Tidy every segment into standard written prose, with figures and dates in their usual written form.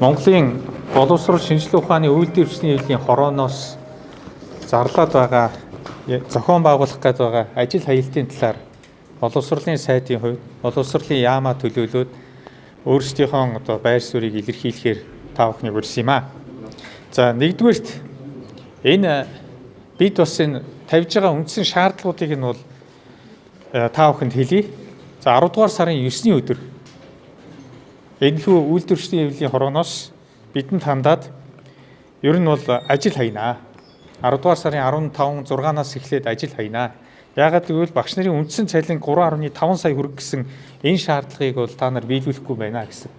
Монголын боловсрол шинжилгээ ухааны үйлдвэрчлийн хэвлэлийн хорооноос зарлаад байгаа зохион байгуулах гээд байгаа ажил хаялтын талаар боловсролын сайдын хувьд боловсролын яамаа төлөөлөөд өөрсдийнхөө байр суурийг илэрхийлэхээр та бүхнийг урьсан юм аа. За нэгдүгээрт энэ бид бас энэ тавьж байгаа үндсэн шаардлагуудыг нь бол та бүхэнд хэлье. За 10 дугаар сарын 9-ний өдөр энэхүү үйлдвэрчлийн хэвлэлийн хорооноос бидэнд хандаад ер нь бол ажил хаянаа. 10 дугаар сарын 15-6-наас эхлээд ажил хаянаа. Яагаад гэвэл багш нарын үндсэн цалин 3.5 сая хүрэх гэсэн энэ шаардлагыг бол та нар биелүүлэхгүй байна гэсэн.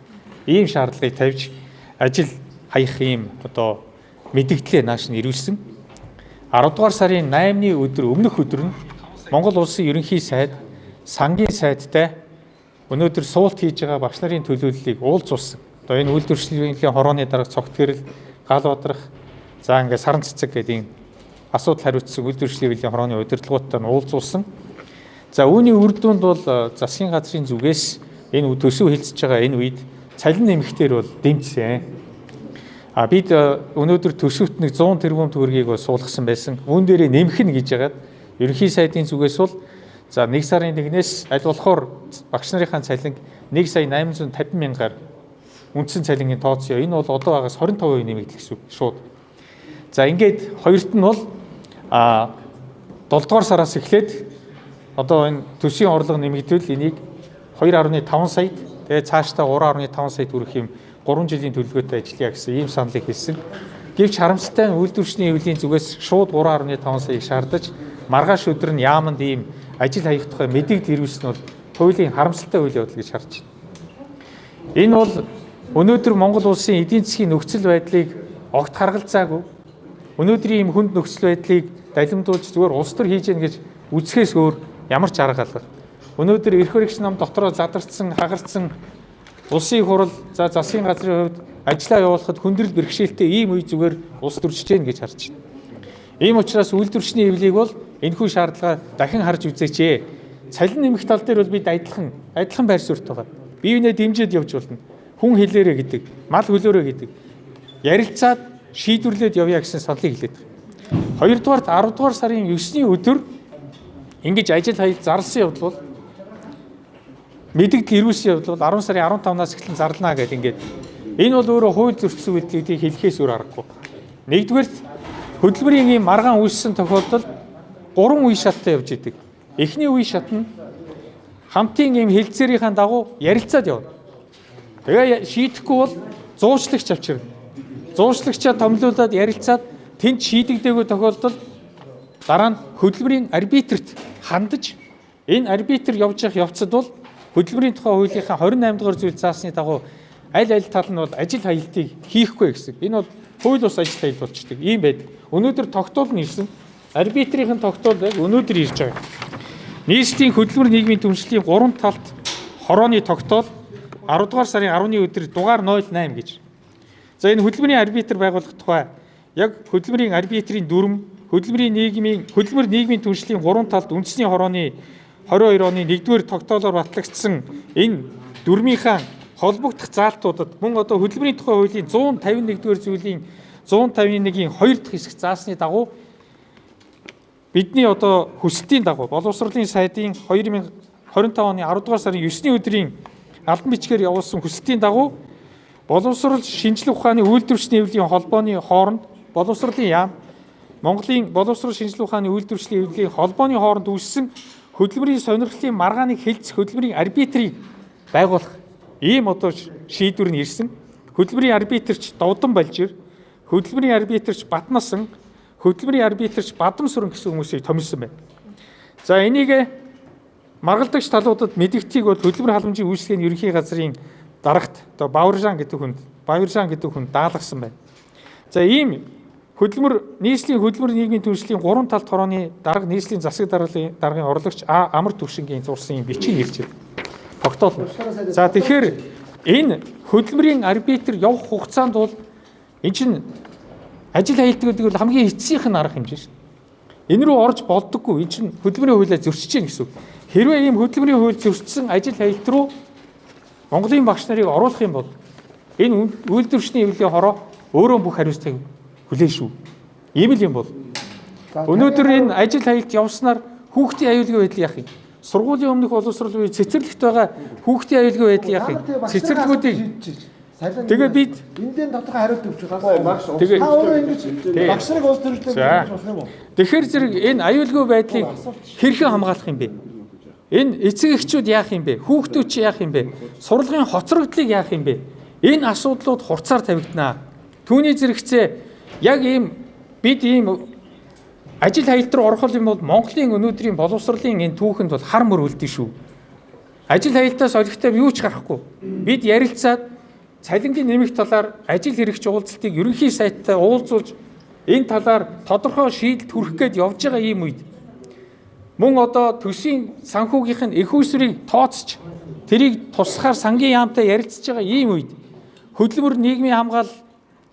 Ийм шаардлагыг тавьж ажил хаях ийм мэдээлэлээ нааш нь ирүүлсэн. 10 дугаар сарын 8-ны өдөр өмнөх өдөр нь Монгол улсын ерөнхий сайд сангийн сайдтай өнөөдөр суулт хийж байгаа багш нарын төлөөллийг уулзуулсан. Энэ үйлдвэрчлийн хорооны дарга цогт гэрэл, гал бодрох, за ингээд саран цэцэг гэдэг асуудал хариуцсан үйлдвэрчлийн хорооны удирдлагуудтай нь уулзуулсан. За үүний үр дүнд бол засгийн газрын зүгээс энэ төсөв хэлцэж байгаа энэ үед цалин нэмэхтэр бол дэмжсэн. Бид өнөөдөр төсөвт нэг 100 тэрбум төгрөгийг суулгасан байсан. Үүн дээрээ нэмэх нь гэж яагаад ерөнхий сайдын зүгээс бол за 1 сарын 1-ээс аль болохоор багш нарынхаа цалин 1 сая 850 мянгаар үндсэн цалингийн тооцоо. Энэ бол одоо байгаас 25% нэмэгдэх гэсэн шууд. За ингээд хоёрт нь бол 7 дугаар сараас эхлээд энэ төсвийн орлого нэмэгдвэл энийг 2.5 сая тэгээ цаашдаа 3.5 сая хүрэх юм 3 жилийн төлөвлөгөөтэй ажиллая гэсэн ийм саналыг хэлсэн. Гэвч харамсалтай нь үйлдвэрчлийн хэвлэлийн зүгээс шууд 3.5 саяыг шаардаж маргааш өдөр нь яаманд ийм ажил хаях тухай мэдээлэл ирүүлсэн бол хуулийн харамсалтай үйл явдал гэж харж байна. Энэ бол өнөөдөр Монгол улсын эдийн засгийн нөхцөл байдлыг огт харгалзаагүй. Өнөөдрийн ийм хүнд нөхцөл байдлыг далимдуулж зүгээр улс төр хийж гэнэ гэж үзэхээс өөр ямар ч арга алга. Өнөөдөр эрх баригч нам дотроо задарсан, хагарсан улсын хурал, засгийн газрын хувьд ажлаа явуулахад хүндрэл бэрхшээлтэй ийм үе зүгээр улс төрж гэнэ гэж харж байна. Ийм учраас үйлдвэрчлийн хэвлэлийг бол энэхүү шаардлага дахин харж үзээч. Цалин нэмэх тал дээр бол бид адилхан байр суурьт байгаа. Бие биенээ дэмжиж явж болно. Хүн хэлээрэ гэдэг, мал хөлөөрөө гэдэг. Ярилцаад шийдвэрлээд явъя гэсэн саналыг хэлээд байгаа. Хоёрдугаарт 10 дугаар сарын 9-ний өдөр ингэж ажил хаялт зарласан явдал бол мэдээлэл ирүүлсэн явдал бол 10 сарын 15-наас эхлэн зарлана гэдэг ингээд энэ бол өөрөө хууль зөрчсөн үйлдэлийг хэлэхээс өөр аргагүй. Нэгдүгээрт хөдөлмөрийн ийм маргаан үүссэн тохиолдолд 3 үе шаттай явж идэг. Эхний үе шат нь хамтын ийм хэлцээрийн дагуу ярилцаад явна. Тэгээ шийдэхгүй бол зуучлагч авчирна. Зуучлагчаа томилуулаад ярилцаад тэнд шийдэгдээгүй тохиолдолд дараа нь хөдөлмөрийн арбитрт хандаж энэ арбитр явж явах явцад бол хөдөлмөрийн тухай хуулийнхаа 28 дугаар зүйл заасны дагуу аль тал нь бол ажил хаялтыг хийхгүй гэсэн. Энэ бол хууль бус ажил хаялт болчдөг. Ийм байдаг. Өнөөдөр тогтоол нь ирсэн. Арбитрийн тогтоол яг өнөөдөр ирж байгаа. Нийслэлийн хөдөлмөр нийгмийн түншлэлийн 3 талт хорооны тогтоол 10 дугаар сарын 10-ны өдөр дугаар 08 гэж. За энэ хөдөлмөрийн арбитр байгуулах тухай яг хөдөлмөрийн арбитрийн дүрм, хөдөлмөр нийгмийн түншлэлийн 3 талт үндэсний хорооны 22 оны 1-р тогтоолоор батлагдсан энэ дүрмийнхаа холбогдох заалтуудад мөн хөдөлмөрийн тухай хуулийн 151-р зүйлийн 151-ийн 2 дахь хэсэг заасны дагуу бидний хүсэлтийн дагуу боловсролын сайдын 2025 оны 10 дугаар сарын 9-ний өдрийн албан бичгээр явуулсан хүсэлтийн дагуу боловсрол шинжилгээ ухааны үйлдвэрчлийн хэвлэлийн холбооны хооронд боловсролын яам Монголын боловсрол шинжилгээ ухааны үйлдвэрчлийн хэвлэлийн холбооны хооронд үүссэн хөдөлмөрийн сонирхлын маргааныг хэлцэх хөдөлмөрийн арбитрийг байгуулах ийм шийдвэр нь ирсэн. Хөдөлмөрийн арбитрч Довдон Балжир, хөдөлмөрийн арбитрч Батнасан, хөдөлмөрийн арбитрч Бадамсүрэн гэсэн хүмүүсийг томилсон байна. За энийг маргалдагч талуудад мэдэгдтийг бол хөдөлмөр халамжийн үйлчлэгээний ерөнхий газрын дарагт Бааваржан гэдэг хүнд даалгасан байна. За ийм нийслэлийн хөдөлмөр нийгмийн түншлэлийн 3 талт хорооны дарга нийслэлийн засаг даргын орлогч Амар Төвшингийн зурсан юм бичиг ирж байна. Тогтоол. За тэгэхээр энэ хөдөлмөрийн арбитр явах хугацаанд бол энэ чинь ажил хаялт гэдэг бол хамгийн эцсийнх нь арга хэмжээ шүү. Энэ рүү орж болдоггүй. Энэ чинь хөдөлмөрийн хуулиар зөрчиж гин гэсэн үг. Хэрвээ ийм хөдөлмөрийн хууль зөрчсөн ажил хаялт руу Монголын багш нарыг оруулах юм бол энэ үйлдвэрчний хэвлэлийн хороо өөрөө бүх хариуцлагыг хүлээн шүү. Ийм л юм бол. Өнөөдөр энэ ажил хаялт явснаар хүүхдийн аюулгүй байдлыг яах юм? Сургуулийн өмнөх боловсрол үе цэцэрлэгт байгаа хүүхдийн аюулгүй байдлыг яах юм? Цэцэрлэгүүдийг тэгээд бид эндээ тодорхой хариулт өгч байгаа. Багш тэгээд та өөрөө ингэж багш нарыг улс төрөлтөнд болох юм уу? Тэгэхээр зэрэг энэ аюулгүй байдлыг хэрхэн хамгаалах юм бэ? Энэ эцэг эхчүүд яах юм бэ? Хүүхдүүд чи яах юм бэ? Сурлагын хоцрогдлыг яах юм бэ? Энэ асуудлууд хурцаар тавигданаа. Түүний зэрэгцээ яг бид ийм ажил хаялт руу орох юм бол Монголын өнөөдрийн боловсролын энэ түүхэнд бол хар мөр үлдэн шүү. Ажил хаялтаас олигтой юу ч гарахгүй. Бид ярилцаад цалингийн нэмэх талаар ажил хэрэгч уулзалтыг ерөнхий сайттай уулзуулж энэ талаар тодорхой шийдэлт хүргэх гээд явж байгаа ийм үед мөн одоо төсвийн санхүүгийнх нь их усрыг тооцож тэрийг туслахаар сангийн яамтай ярилцж байгаа ийм үед хөдөлмөр нийгмийн хамгаалал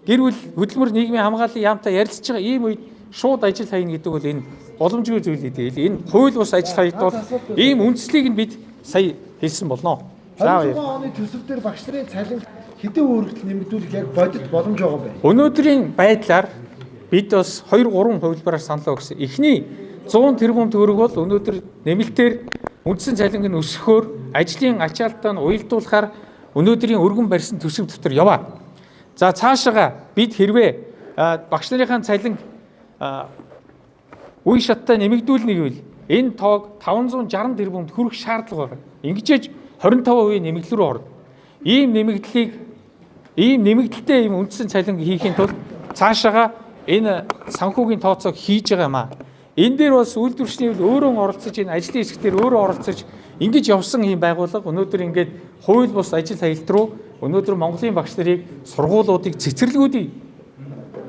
гэр бүл хөдөлмөр нийгмийн хамгааллын яамтай ярилцж байгаа ийм үед шууд ажил хайна гэдэг бол энэ боломжгүй зүйл гэдэг. Энэ хууль бус ажил хаялт бол ийм үндслийг нь бид сая хэлсэн болно. 20 оны төсөв дээр багш нарын цалин хэдэн хүртэл нэмэгдүүлэх яг бодит боломж байгаа юм бэ? Өнөөдрийн байдлаар бид бас 2-3 хувилбараар саналаа өгсөн. Эхний 100 тэрбум төгрөг бол өнөөдөр нэмэлтээр үндсэн цалинг нь өсгөхөөр ажлын ачаалтаа нь уялдуулахаар өнөөдрийн өргөн барьсан төсөв дотор яваа. За цаашаага бид хэрвээ багш нарын цалин үе шаттай нэмэгдүүлнэ гэвэл энэ тоог 560 тэрбумд хүрэх шаардлага байна. Ингэжээж 25% нэмэгдэл рүү орно. Ийм нэмэгдэлтэй ийм үндсэн цалин хийхийн тулд цаашаага энэ санхүүгийн тооцоог хийж байгаа юм аа. Энэ дээр бас үйлдвэрчний өөрөө оролцож энэ ажлын хэсэг дээр өөрөө оролцож ингэж явсан ийм байгууллага өнөөдөр ингээд хууль бус ажил хаялт руу өнөөдөр Монголын багш нарыг сургуулиудыг цэцэрлэгүүдийг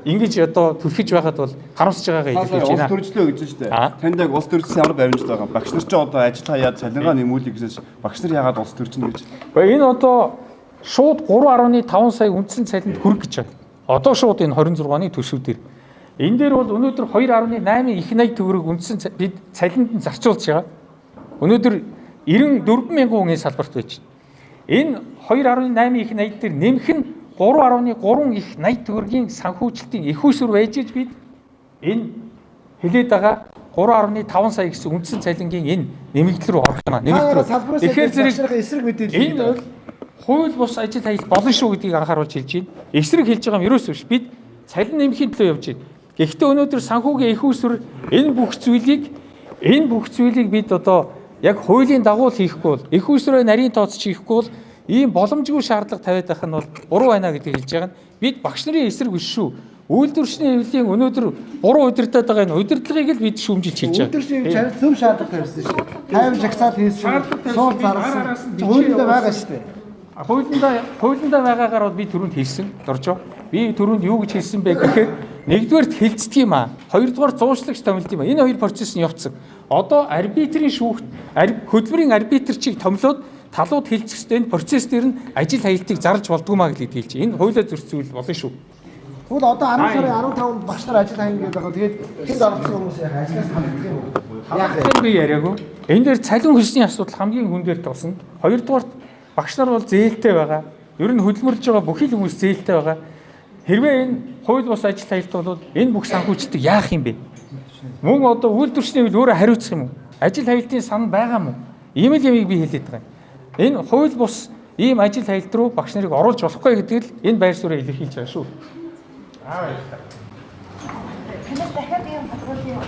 ингэж одоо түлхэж байгаад бол харамсаж байгаагаа илэрхийлж байна. Улс төрчлөө гэж шүү дээ. Танд яг улс төрчсөн ямар баримжтай байгаа. Багш нар ч одоо ажил хаяад цалингаа нэмүүлэх гэсэн багш нар яагаад улс төрчнө гэж. Гэхдээ энэ одоо шууд 3.5 сая үндсэн цалинд хүрэх гэж байна. Одоо шууд энэ 26 оны төсөв дээр. Энэ дээр бол өнөөдөр 2.8 их 80 төгрөг үндсэн бид цалинд нь зарцуулж байгаа. Өнөөдөр 94 мянган хүн энэ салбарт байж байна. Энэ 2.8 их 80 дээр нэмэх нь 3.3 их 80 төгрөгийн санхүүжилтийн их усүр байж бид энэ хэлээд байгаа 3.5 сая гэсэн үндсэн цалингийн энэ нэмэгдэл рүү орох юм. Нэмэгдэл. Тэгэхээр зэрэг эсрэг мэдээлэл энэ хууль бус ажил хаялт болно шүү гэдгийг анхааруулж хэлж байна. Эсрэг хэлж байгаа юм ерөөсөө биш. Бид цалин нэмэхийн төлөө явж байна. Гэхдээ өнөөдөр санхүүгийн их усүр энэ бүх зүйлийг бид одоо яг хуулийн дагуу хийхгүй бол их усрээ нарийн тооцож хийхгүй бол ийм боломжгүй шаардлага тавиад байх нь бол буруу байна гэдгийг хэлж байгаа нь бид багш нарын эсрэг биш шүү. Үйлдвэрчний хэвлэлийн өнөөдөр буруу удирдах байгаа энэ удирдлагыг л бид шүүмжилж хэлж байгаа. Үйлдвэрчний хэвлэл зөв шаардлага тавьсан шүү дээ. Тайван жагсаал хийсэн, суул зарсан. Хуулиндаа байгаа шүү дээ. Хуулиндаа байгаагаар бол би түрүүнд хэлсэн доржоо. Би түрүүнд юу гэж хэлсэн бэ гэхээр нэгдүгээрт хилцдэг юм аа. Хоёрдугаар зуушлагч томилд юм аа. Энэ хоёр процесс нь явцсан. Одоо арбитрийн шүүхт хөдөлмөрийн арбитрчийг томилоод талууд хилцэхтэй энэ процесс дээр нь ажил хаялтыг зарлж болдгоо маа гэж хэлж байна. Энэ хуулиар зөрчил зүйл болно шүү. Тэгвэл одоо 10 сарын 15-нд багш нар ажил хайна гэдэг байгаа. Тэгээд тэнд орсон хүмүүс яг ажлаас хамгаалдаг юм уу? Яг би яриаггүй. Энэ дээр цалин хөсний асуудал хамгийн хүндээр тоосон. Хоёрдугаарт багш нар бол зээлтэй байгаа. Ер нь хөдөлмөрлж байгаа бүхий л хүмүүс зээлтэй байгаа. Хэрвээ энэ хууль бус ажил хаялт бол энэ бүх санхүүжилтийг яах юм бэ? Мөн одоо үйлдвэрчний өөрөө хариуцах юм уу? Ажил хаялтын сан байгаа мó? Ийм л ямиг би хэлээд байгаа юм. Энэ хууль бус ийм ажил хаялт руу багш нарыг оруулж болохгүй гэдэг л энэ байр суурийг илэрхийлж байгаа шүү. Танаас дахиад юм хатгуулын